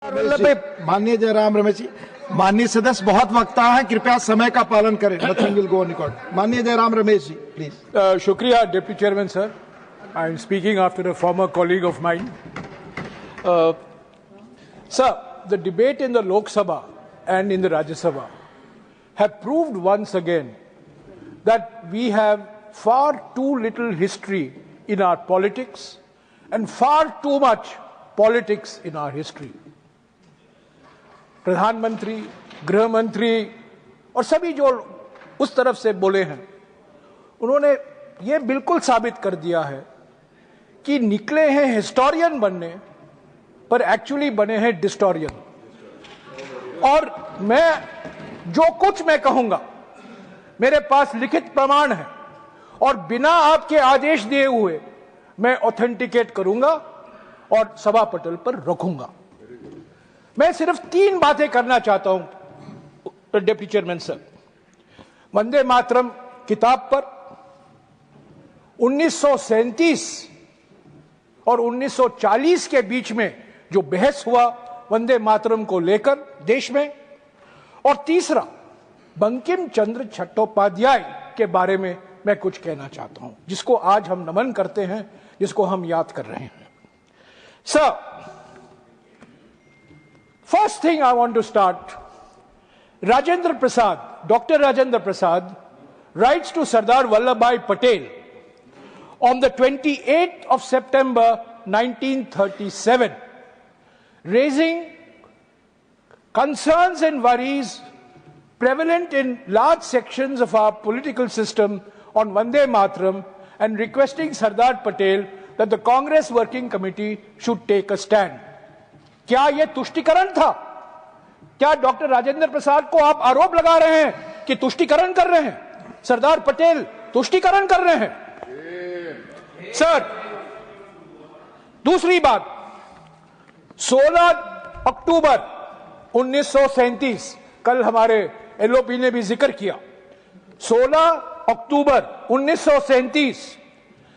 माननीय जयराम रमेश जी, माननीय सदस्य बहुत वक्ता है, कृपया समय का पालन करें। Nothing will go on record. माननीय जयराम रमेश जी, प्लीज। शुक्रिया deputy chairman sir. I am speaking after a former colleague of mine. Sir, the debate in the लोक सभा and in the Rajya Sabha have proved once again that we have far too little history in our politics and far too much politics in our history. प्रधानमंत्री, गृह मंत्री और सभी जो उस तरफ से बोले हैं, उन्होंने ये बिल्कुल साबित कर दिया है कि निकले हैं हिस्टोरियन बनने पर एक्चुअली बने हैं डिस्टोरियन। और मैं जो कुछ मैं कहूंगा, मेरे पास लिखित प्रमाण है और बिना आपके आदेश दिए हुए मैं ऑथेंटिकेट करूंगा और सभा पटल पर रखूंगा। मैं सिर्फ 3 बातें करना चाहता हूं deputy chairman sir. Vande Mataram किताब पर 1937 और 1940 के बीच में जो बहस हुआ वंदे मातरम को लेकर देश में, और तीसरा बंकिम चंद्र चट्टोपाध्याय के बारे में मैं कुछ कहना चाहता हूं, जिसको आज हम नमन करते हैं, जिसको हम याद कर रहे हैं। Sir, first thing I want to start, Rajendra Prasad, doctor Rajendra Prasad writes to Sardar Vallabhbhai Patel on the 28th of September 1937, raising concerns and worries prevalent in large sections of our political system on Vande Mataram and requesting Sardar Patel that the Congress Working Committee should take a stand. क्या यह तुष्टिकरण था? क्या doctor Rajendra प्रसाद को आप आरोप लगा रहे हैं कि तुष्टिकरण कर रहे हैं? सरदार पटेल तुष्टिकरण कर रहे हैं? सर, दूसरी बात, 16 अक्टूबर 1937, कल हमारे एलओपी ने भी जिक्र किया, 16 अक्टूबर 1937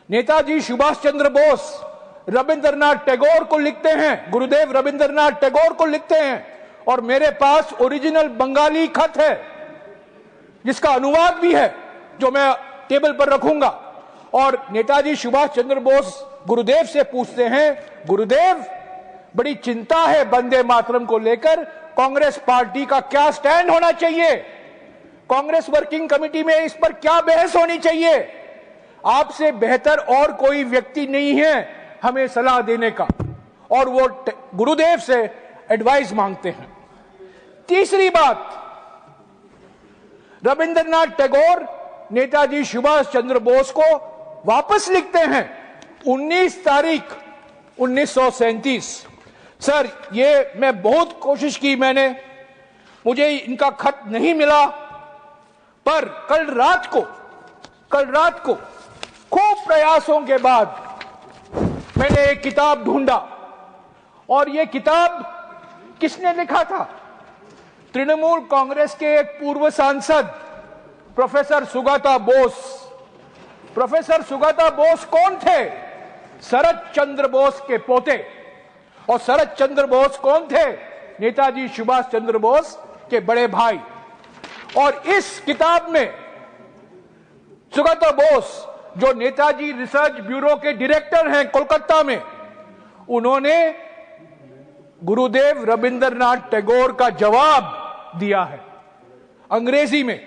नेताजी सुभाष चंद्र बोस रविंद्रनाथ टैगोर को लिखते हैं, गुरुदेव रविंद्रनाथ टैगोर को लिखते हैं, और मेरे पास ओरिजिनल बंगाली खत है जिसका अनुवाद भी है, जो मैं टेबल पर रखूंगा। और नेताजी सुभाष चंद्र बोस गुरुदेव से पूछते हैं, गुरुदेव बड़ी चिंता है वंदे मातरम को लेकर, कांग्रेस पार्टी का क्या स्टैंड होना चाहिए, कांग्रेस वर्किंग कमेटी में इस पर क्या बहस होनी चाहिए? आपसे बेहतर और कोई व्यक्ति नहीं है हमें सलाह देने का, और वो गुरुदेव से एडवाइस मांगते हैं। तीसरी बात, रविंद्रनाथ टैगोर नेताजी सुभाष चंद्र बोस को वापस लिखते हैं 19 तारीख 1937। सर, ये मैं बहुत कोशिश की, मुझे इनका खत नहीं मिला, पर कल रात को खूब प्रयासों के बाद मैंने एक किताब ढूंढा, और ये किताब किसने लिखा था? तृणमूल कांग्रेस के एक पूर्व सांसद प्रोफेसर सुगाता बोस। प्रोफेसर सुगाता बोस कौन थे? शरद चंद्र बोस के पोते। और शरद चंद्र बोस कौन थे? नेताजी सुभाष चंद्र बोस के बड़े भाई। और इस किताब में सुगाता बोस, जो नेताजी रिसर्च ब्यूरो के डायरेक्टर हैं कोलकाता में, उन्होंने गुरुदेव रविंद्रनाथ टैगोर का जवाब दिया है अंग्रेजी में।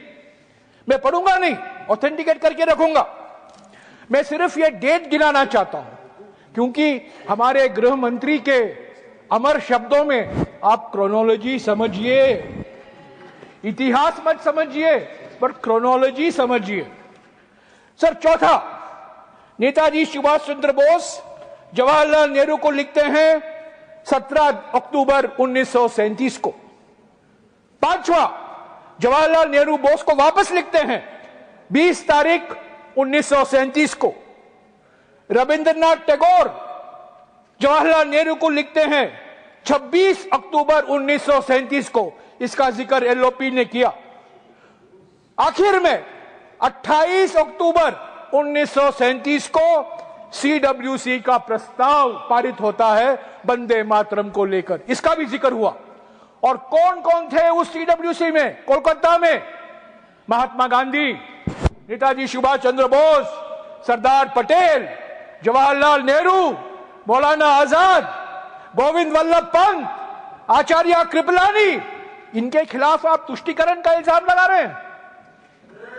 मैं पढ़ूंगा नहीं, ऑथेंटिकेट करके रखूंगा। मैं सिर्फ ये डेट गिनाना चाहता हूं, क्योंकि हमारे गृह मंत्री के अमर शब्दों में आप क्रोनोलॉजी समझिए, इतिहास मत समझिए, पर क्रोनोलॉजी समझिए। सर, चौथा, नेताजी सुभाष चंद्र बोस जवाहरलाल नेहरू को लिखते हैं 17 अक्टूबर 1937 को। पांचवा, जवाहरलाल नेहरू बोस को वापस लिखते हैं 20 तारीख 1937 को। रविंद्रनाथ टैगोर जवाहरलाल नेहरू को लिखते हैं 26 अक्टूबर 1937 को। इसका जिक्र एलओपी ने किया। आखिर में 28 अक्टूबर 1937 को सीडब्ल्यूसी का प्रस्ताव पारित होता है वंदे मातरम को लेकर, इसका भी जिक्र हुआ। और कौन कौन थे उस सीडब्ल्यूसी में? कोलकाता में महात्मा गांधी, नेताजी सुभाष चंद्र बोस, सरदार पटेल, जवाहरलाल नेहरू, मौलाना आजाद, गोविंद वल्लभ पंत, आचार्य कृपलानी। इनके खिलाफ आप तुष्टीकरण का इल्जाम लगा रहे हैं।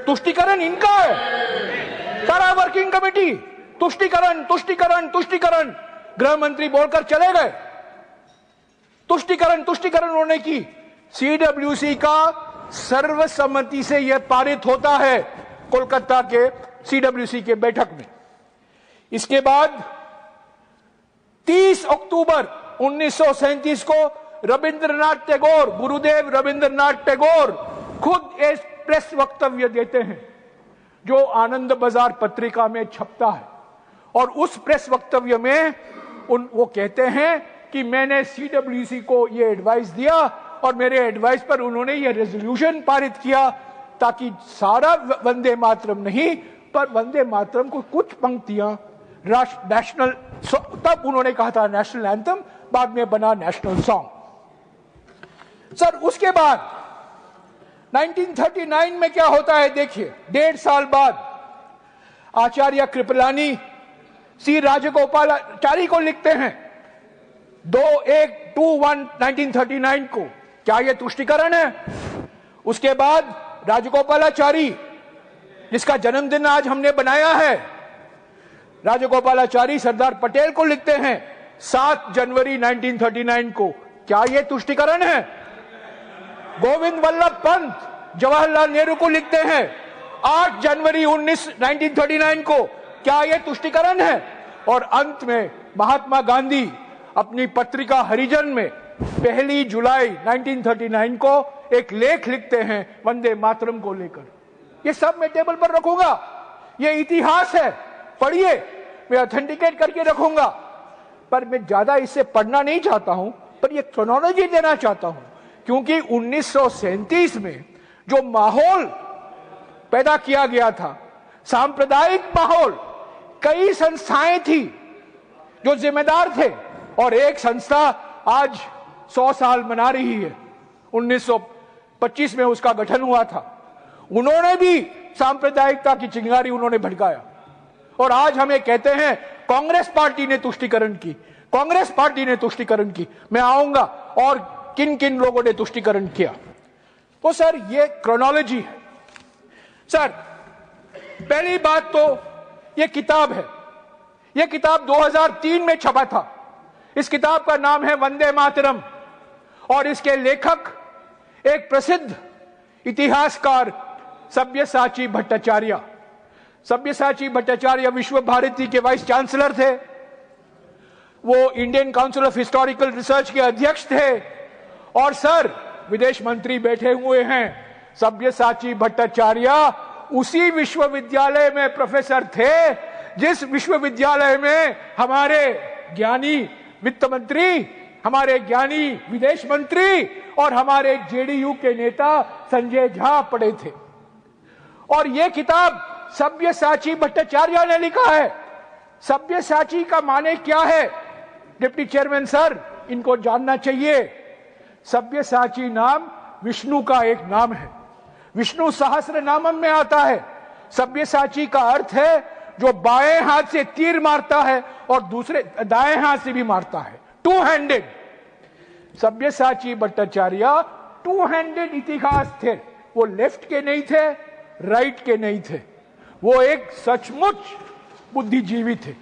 तुष्टीकरण इनका है, सारा वर्किंग कमेटी तुष्टीकरण तुष्टीकरण तुष्टीकरण, गृह मंत्री बोलकर चले गए। तुष्टीकरण तुष्टीकरण उन्होंने की। सीडब्ल्यूसी का सर्वसम्मति से यह पारित होता है कोलकाता के सीडब्ल्यूसी के बैठक में। इसके बाद 30 अक्टूबर 1937 को रविंद्रनाथ टैगोर, गुरुदेव रविंद्रनाथ टैगोर खुद एक प्रेस वक्तव्य देते हैं जो आनंद बाजार पत्रिका में छपता है। और उस प्रेस वक्तव्य में वो कहते हैं कि मैंने सीडब्ल्यूसी को ये एडवाइस दिया और मेरे एडवाइस पर उन्होंने ये रेजोल्यूशन पारित किया ताकि सारा वंदे मातरम नहीं, पर वंदे मातरम को कुछ पंक्तियां नेशनल, तब उन्होंने कहा था नेशनल एंथम, बाद में बना नेशनल सॉन्ग। सर उसके बाद 1939 में क्या होता है देखिए, 1.5 साल बाद आचार्य कृपलानी सी राजगोपालाचारी को लिखते हैं 21/1/1939 को। क्या यह तुष्टीकरण है? उसके बाद राजगोपालाचारी, जिसका जन्मदिन आज हमने बनाया है, राजगोपालाचारी सरदार पटेल को लिखते हैं 7 जनवरी 1939 को। क्या यह तुष्टीकरण है? गोविंद वल्लभ पंत जवाहरलाल नेहरू को लिखते हैं 8 जनवरी 1939 को। क्या यह तुष्टीकरण है? और अंत में महात्मा गांधी अपनी पत्रिका हरिजन में 1 जुलाई 1939 को एक लेख लिखते हैं वंदे मातरम को लेकर। ये सब मैं टेबल पर रखूंगा, ये इतिहास है, पढ़िए, मैं ऑथेंटिकेट करके रखूंगा। पर मैं ज्यादा इससे पढ़ना नहीं चाहता हूं, पर ये क्रोनोलॉजी देना चाहता हूं, क्योंकि 1937 में जो माहौल पैदा किया गया था, सांप्रदायिक माहौल, कई संस्थाएं थी जो जिम्मेदार थे, और एक संस्था आज 100 साल मना रही है, 1925 में उसका गठन हुआ था। उन्होंने भी सांप्रदायिकता की चिंगारी उन्होंने भड़काया, और आज हमें कहते हैं कांग्रेस पार्टी ने तुष्टीकरण की, कांग्रेस पार्टी ने तुष्टीकरण की। मैं आऊंगा और किन किन लोगों ने तुष्टीकरण किया। तो सर ये क्रोनोलॉजी है। सर पहली बात तो ये किताब है, ये किताब 2003 में छपा था। इस किताब का नाम है वंदे मातरम, और इसके लेखक एक प्रसिद्ध इतिहासकार सब्यसाची भट्टाचार्य। सब्यसाची भट्टाचार्य विश्व भारती के वाइस चांसलर थे, वो Indian council of historical research के अध्यक्ष थे, और सर विदेश मंत्री बैठे हुए हैं। सब्यसाची भट्टाचार्य उसी विश्वविद्यालय में प्रोफेसर थे जिस विश्वविद्यालय में हमारे ज्ञानी वित्त मंत्री, हमारे ज्ञानी विदेश मंत्री और हमारे जेडीयू के नेता संजय झा पढ़े थे। और यह किताब सब्यसाची भट्टाचार्य ने लिखा है। सब्यसाची का माने क्या है? डिप्टी चेयरमैन सर, इनको जानना चाहिए। सब्यसाची नाम विष्णु का एक नाम है, विष्णु सहस्त्र नामम में आता है। सब्यसाची का अर्थ है जो बाएं हाथ से तीर मारता है और दूसरे दाएं हाथ से भी मारता है, 2 हैंडेड। सब्यसाची भट्टाचार्य 2 हैंडेड इतिहास थे, वो लेफ्ट के नहीं थे, राइट के नहीं थे, वो एक सचमुच बुद्धिजीवी थे।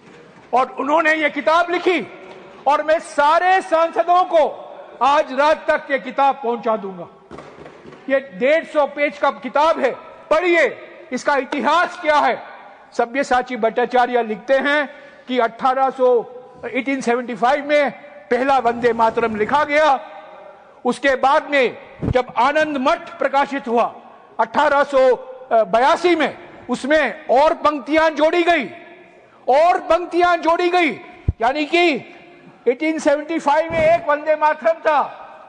और उन्होंने ये किताब लिखी, और मैं सारे सांसदों को आज रात तक ये किताब पहुंचा दूंगा। ये 150 पेज का किताब है, पढ़िए इसका इतिहास क्या है। सब्यसाची भट्टाचार्य लिखते हैं कि 1875 में पहला वंदे मातरम लिखा गया। उसके बाद में जब आनंद मठ प्रकाशित हुआ 1882 में, उसमें और पंक्तियां जोड़ी गई, और पंक्तियां जोड़ी गई, यानी कि 1875 में एक वंदे मातरम था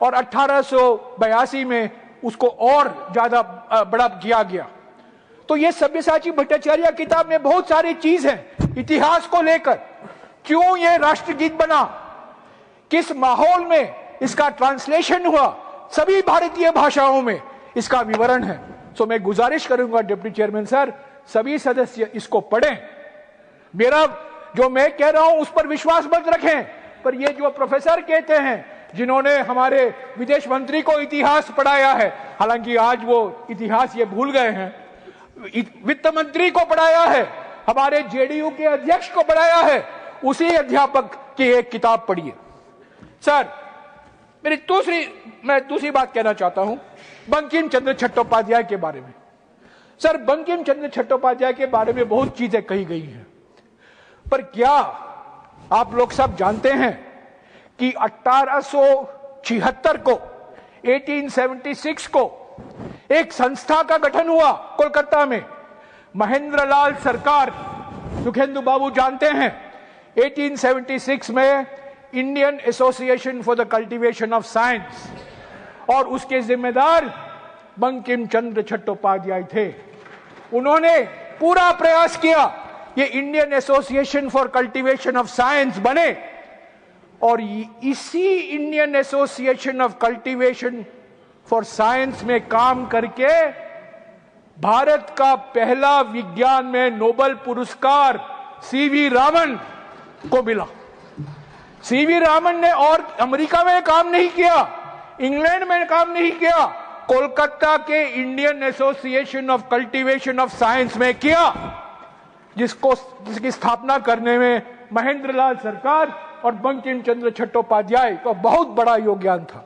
और 1882 में उसको और ज्यादा बड़ा किया गया। तो ये सब्यसाची भट्टाचार्य किताब में बहुत सारी चीज है इतिहास को लेकर, क्यों ये राष्ट्रगीत बना, किस माहौल में इसका ट्रांसलेशन हुआ, सभी भारतीय भाषाओं में इसका विवरण है। सो मैं गुजारिश करूंगा डिप्टी चेयरमैन सर, सभी सदस्य इसको पढ़ें। मेरा जो मैं कह रहा हूं उस पर विश्वास मत रखें, पर ये जो प्रोफेसर कहते हैं जिन्होंने हमारे विदेश मंत्री को इतिहास पढ़ाया है, हालांकि आज वो इतिहास ये भूल गए हैं, वित्त मंत्री को पढ़ाया है, हमारे जेडीयू के अध्यक्ष को पढ़ाया है, उसी अध्यापक की एक किताब पढ़िए। सर मैं दूसरी बात कहना चाहता हूं बंकिम चंद्र चट्टोपाध्याय के बारे में। सर बंकिम चंद्र चट्टोपाध्याय के बारे में बहुत चीजें कही गई हैं, पर क्या आप लोग सब जानते हैं कि 1876 को 1876 को एक संस्था का गठन हुआ कोलकाता में, महेंद्र लाल सरकार, सुखेंदु बाबू जानते हैं, 1876 में Indian association for the cultivation of science, और उसके जिम्मेदार बंकिम चंद्र चट्टोपाध्याय थे। उन्होंने पूरा प्रयास किया ये Indian association for cultivation of science बने, और इसी Indian association of cultivation for science में काम करके भारत का पहला विज्ञान में नोबेल पुरस्कार सीवी रामन को मिला। सीवी रामन ने और अमेरिका में काम नहीं किया, इंग्लैंड में काम नहीं किया, कोलकाता के Indian association of cultivation of science में किया, जिसकी स्थापना करने में महेंद्र लाल सरकार और बंकिम चंद्र चट्टोपाध्याय का बहुत बड़ा योगदान था।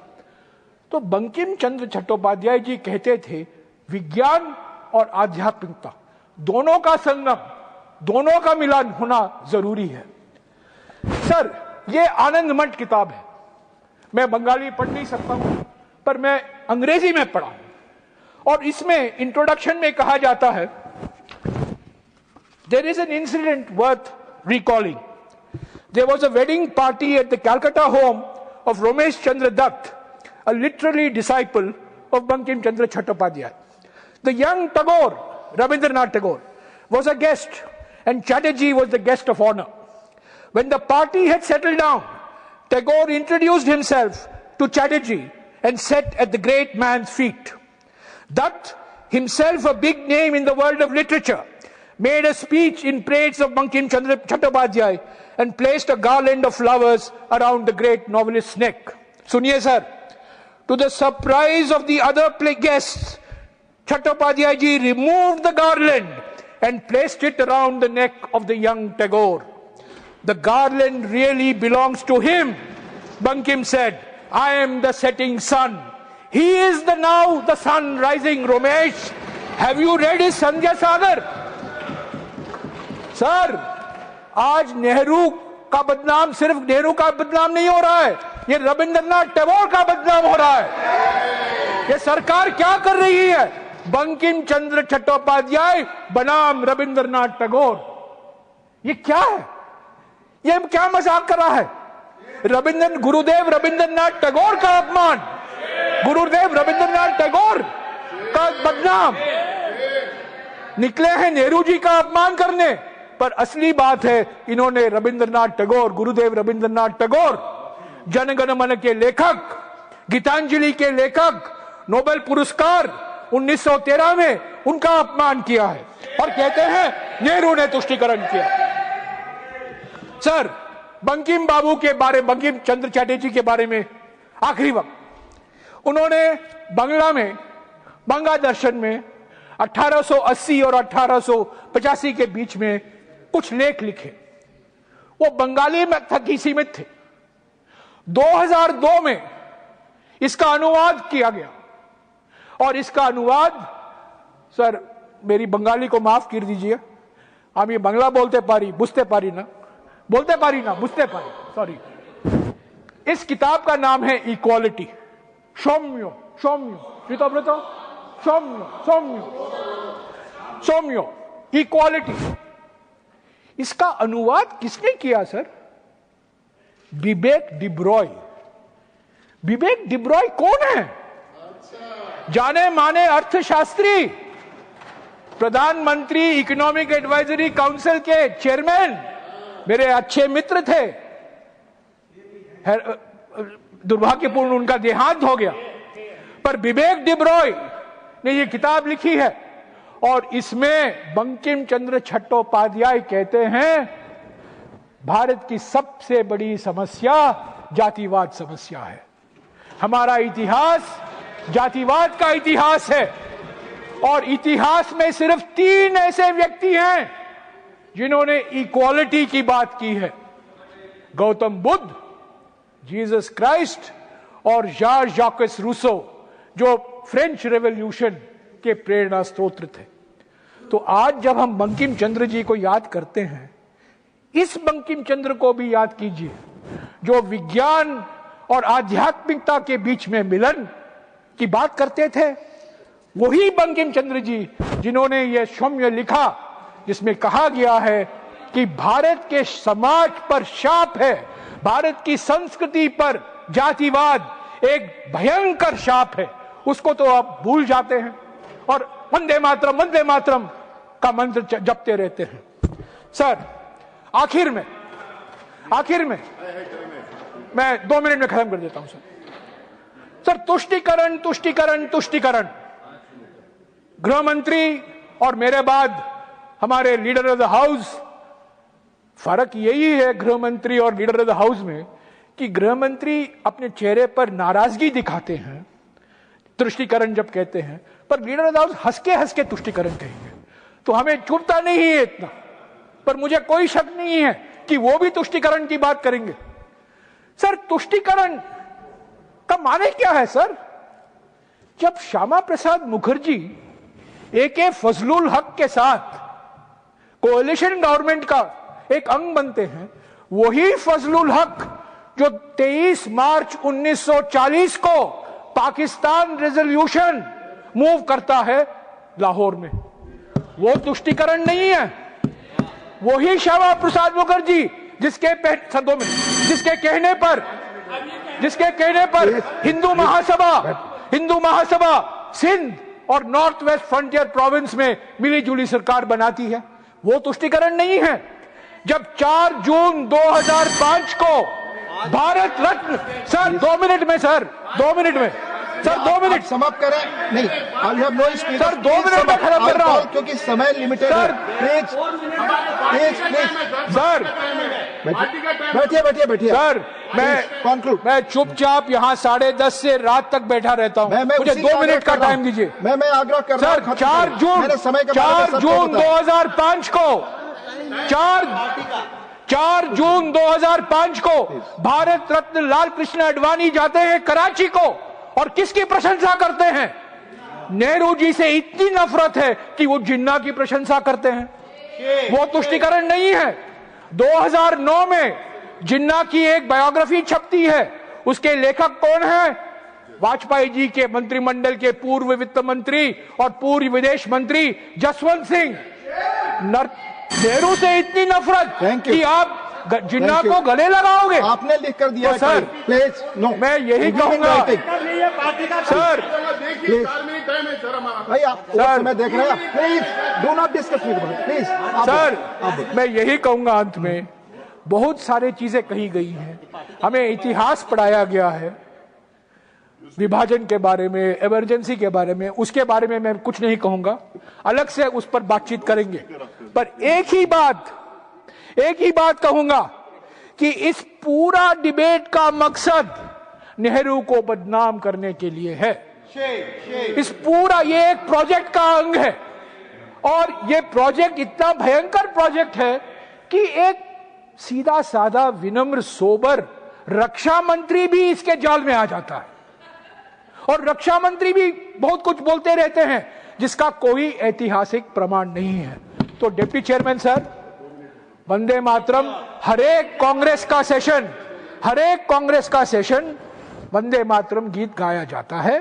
तो बंकिम चंद्र चट्टोपाध्याय जी कहते थे विज्ञान और आध्यात्मिकता दोनों का संगम, दोनों का मिलन होना जरूरी है। सर ये आनंद मठ किताब है, मैं बंगाली पढ़ नहीं सकता हूं, पर मैं अंग्रेजी में पढ़ा, और इसमें इंट्रोडक्शन में कहा जाता है, there is an incident worth recalling. There was a wedding party at the Calcutta home of Ramesh Chandra Dutt, a literary disciple of Bankim Chandra Chattopadhyay. The young Tagore, Rabindranath Tagore, was a guest, and Chatterjee was the guest of honor. When the party had settled down, Tagore introduced himself to Chatterjee and sat at the great man's feet. Dutt, himself a big name in the world of literature, made a speech in praise of Bankim Chandra Chattopadhyay and placed a garland of flowers around the great novelist's neck. Suniye sir, to the surprise of the other guests, Chattopadhyay ji removed the garland and placed it around the neck of the young Tagore. The garland really belongs to him, Bankim said. I am the setting sun. He is now the sun rising. Ramesh, have you read his Sandhya Sagar? Sir आज नेहरू का बदनाम सिर्फ नेहरू का बदनाम नहीं हो रहा है, ये रविंद्रनाथ टैगोर का बदनाम हो रहा है। ये सरकार क्या कर रही है? बंकिम चंद्र चट्टोपाध्याय बनाम रविंद्रनाथ टैगोर, ये क्या है? ये क्या मजाक कर रहा है? गुरुदेव रविंद्रनाथ टैगोर का अपमान, गुरुदेव रविंद्रनाथ टैगोर का बदनाम, निकले हैं नेहरू जी का अपमान करने, पर असली बात है इन्होंने रविंद्रनाथ टैगोर, गुरुदेव रविंद्रनाथ टैगोर, जनगण मन के लेखक, गीतांजलि के लेखक, नोबेल पुरस्कार 1913 में उनका अपमान किया है, और कहते हैं नेहरू ने तुष्टीकरण किया। सर बंकिम बाबू के बारे, बंकिम चंद्र चटर्जी के बारे में आखिरी वक्त, उन्होंने बंगला में, बंगा दर्शन में 1880 और 1885 के बीच में कुछ लेख लिखे, वो बंगाली में तक ही सीमित थे। 2002 में इसका अनुवाद किया गया, और इसका अनुवाद, सर मेरी बंगाली को माफ कर दीजिए, हम ये बंगला बोलते पारी बुझते पारी ना, बोलते पारी ना बुझते पारी, सॉरी। इस किताब का नाम है इक्वालिटी, सौम्यो सौम्यो सौम्यो सौम्यो सौम्यो इक्वालिटी। इसका अनुवाद किसने किया सर? बिबेक डिब्रॉय। बिबेक डिब्रॉय कौन है? जाने माने अर्थशास्त्री, प्रधानमंत्री इकोनॉमिक एडवाइजरी काउंसिल के चेयरमैन मेरे अच्छे मित्र थे, दुर्भाग्यपूर्ण उनका देहांत हो गया, पर विवेक डिब्रॉय ने ये किताब लिखी है और इसमें बंकिम चंद्र चट्टोपाध्याय कहते हैं भारत की सबसे बड़ी समस्या जातिवाद समस्या है। हमारा इतिहास जातिवाद का इतिहास है और इतिहास में सिर्फ 3 ऐसे व्यक्ति हैं जिन्होंने इक्वालिटी की बात की है, गौतम बुद्ध, जीसस क्राइस्ट और जॉर्ज जैकस रूसो, जो फ्रेंच रेवोल्यूशन के प्रेरणा स्रोत थे। तो आज जब हम बंकिम चंद्र जी को याद करते हैं, इस बंकिम चंद्र को भी याद कीजिए जो विज्ञान और आध्यात्मिकता के बीच में मिलन की बात करते थे। वही बंकिम चंद्र जी जिन्होंने यह सौम्य लिखा जिसमें कहा गया है कि भारत के समाज पर शाप है, भारत की संस्कृति पर जातिवाद एक भयंकर शाप है, उसको तो आप भूल जाते हैं और वंदे मातरम का मंत्र जपते रहते हैं। सर आखिर में मैं 2 मिनट में खत्म कर देता हूं। सर तुष्टीकरण गृह मंत्री और मेरे बाद हमारे लीडर ऑफ द हाउस, फर्क यही है गृह मंत्री और लीडर ऑफ द हाउस में कि गृह मंत्री अपने चेहरे पर नाराजगी दिखाते हैं तुष्टीकरण जब कहते हैं, पर लीडर ऑफ द हाउस हंस के तुष्टीकरण कहेंगे, तो हमें चुभता नहीं है इतना। पर मुझे कोई शक नहीं है कि वो भी तुष्टीकरण की बात करेंगे। सर तुष्टीकरण का माने क्या है सर? जब श्यामा प्रसाद मुखर्जी AK फजलुल हक के साथ कोalition गवर्नमेंट का एक अंग बनते हैं, वही फजलुल हक जो 23 मार्च 1940 को पाकिस्तान रेजोल्यूशन मूव करता है लाहौर में, वो तुष्टीकरण नहीं है। वही श्यामा प्रसाद मुखर्जी जिसके कहने पर हिंदू महासभा सिंध और नॉर्थ वेस्ट फ्रंटियर प्रोविंस में मिली जुली सरकार बनाती है, वो तुष्टीकरण नहीं है। जब 4 जून 2005 को भारत रत्न, सर 2 मिनट में समाप्त करें। नहीं, सर 2 मिनट में खत्म कर रहा हूं क्योंकि समय लिमिटेड है। प्लीज सर बैठिए सर, मैं चुपचाप यहाँ 10:30 से रात तक बैठा रहता हूँ, मुझे 2 मिनट का टाइम दीजिए। मैं आग्रह कर रहा हूँ सर 4 जून 2005 को 4 जून 2005 को भारत रत्न लाल कृष्ण आडवाणी जाते हैं कराची को और किसकी प्रशंसा करते हैं? नेहरू जी से इतनी नफरत है कि वो जिन्ना की प्रशंसा करते हैं। वो तुष्टीकरण नहीं है। 2009 में जिन्ना की एक बायोग्राफी छपती है, उसके लेखक कौन है? वाजपेयी जी के मंत्रिमंडल के पूर्व वित्त मंत्री और पूर्व विदेश मंत्री जसवंत सिंह। नेहरू से इतनी नफरत कि आप जिन्ना को गले लगाओगे। आपने लिख कर दिया तो सर प्लीज नो, मैं यही कहूंगा सर, प्लीज भाई आप सर मैं देख रहे हैं, please do not discuss with me please. Sir मैं यही कहूंगा अंत में, बहुत सारी चीजें कही गई हैं, हमें इतिहास पढ़ाया गया है विभाजन के बारे में, इमरजेंसी के बारे में, उसके बारे में मैं कुछ नहीं कहूंगा, अलग से उस पर बातचीत करेंगे। पर एक ही बात कहूंगा कि इस पूरा डिबेट का मकसद नेहरू को बदनाम करने के लिए है। इस पूरा ये एक प्रोजेक्ट का अंग है और ये प्रोजेक्ट इतना भयंकर प्रोजेक्ट है कि एक सीधा साधा विनम्र सोबर रक्षा मंत्री भी इसके जाल में आ जाता है और रक्षा मंत्री भी बहुत कुछ बोलते रहते हैं जिसका कोई ऐतिहासिक प्रमाण नहीं है। तो deputy chairman sir, Vande Mataram हर एक कांग्रेस का सेशन वंदे मातरम गीत गाया जाता है।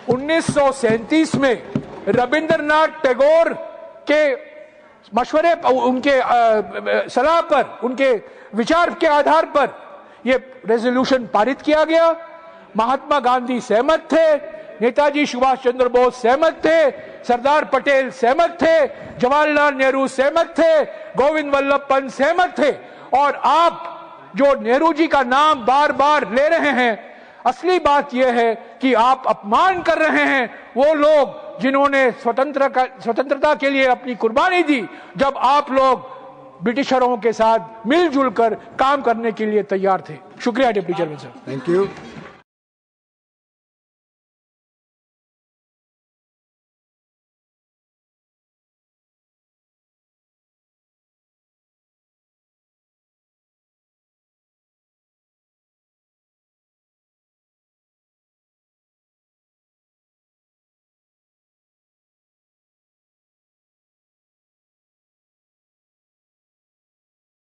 1937 में रविंद्रनाथ टैगोर के मशवरे, उनके सलाह पर, उनके विचार के आधार पर यह रेजोल्यूशन पारित किया गया। महात्मा गांधी सहमत थे, नेताजी सुभाष चंद्र बोस सहमत थे, सरदार पटेल सहमत थे, जवाहरलाल नेहरू सहमत थे, गोविंद वल्लभ पंत सहमत थे। और आप जो नेहरू जी का नाम बार बार ले रहे हैं, असली बात यह है कि आप अपमान कर रहे हैं वो लोग जिन्होंने स्वतंत्रता के लिए अपनी कुर्बानी दी, जब आप लोग ब्रिटिशरों के साथ मिलजुल कर काम करने के लिए तैयार थे। शुक्रिया डिप्टी चेयरमैन साहब। Thank you.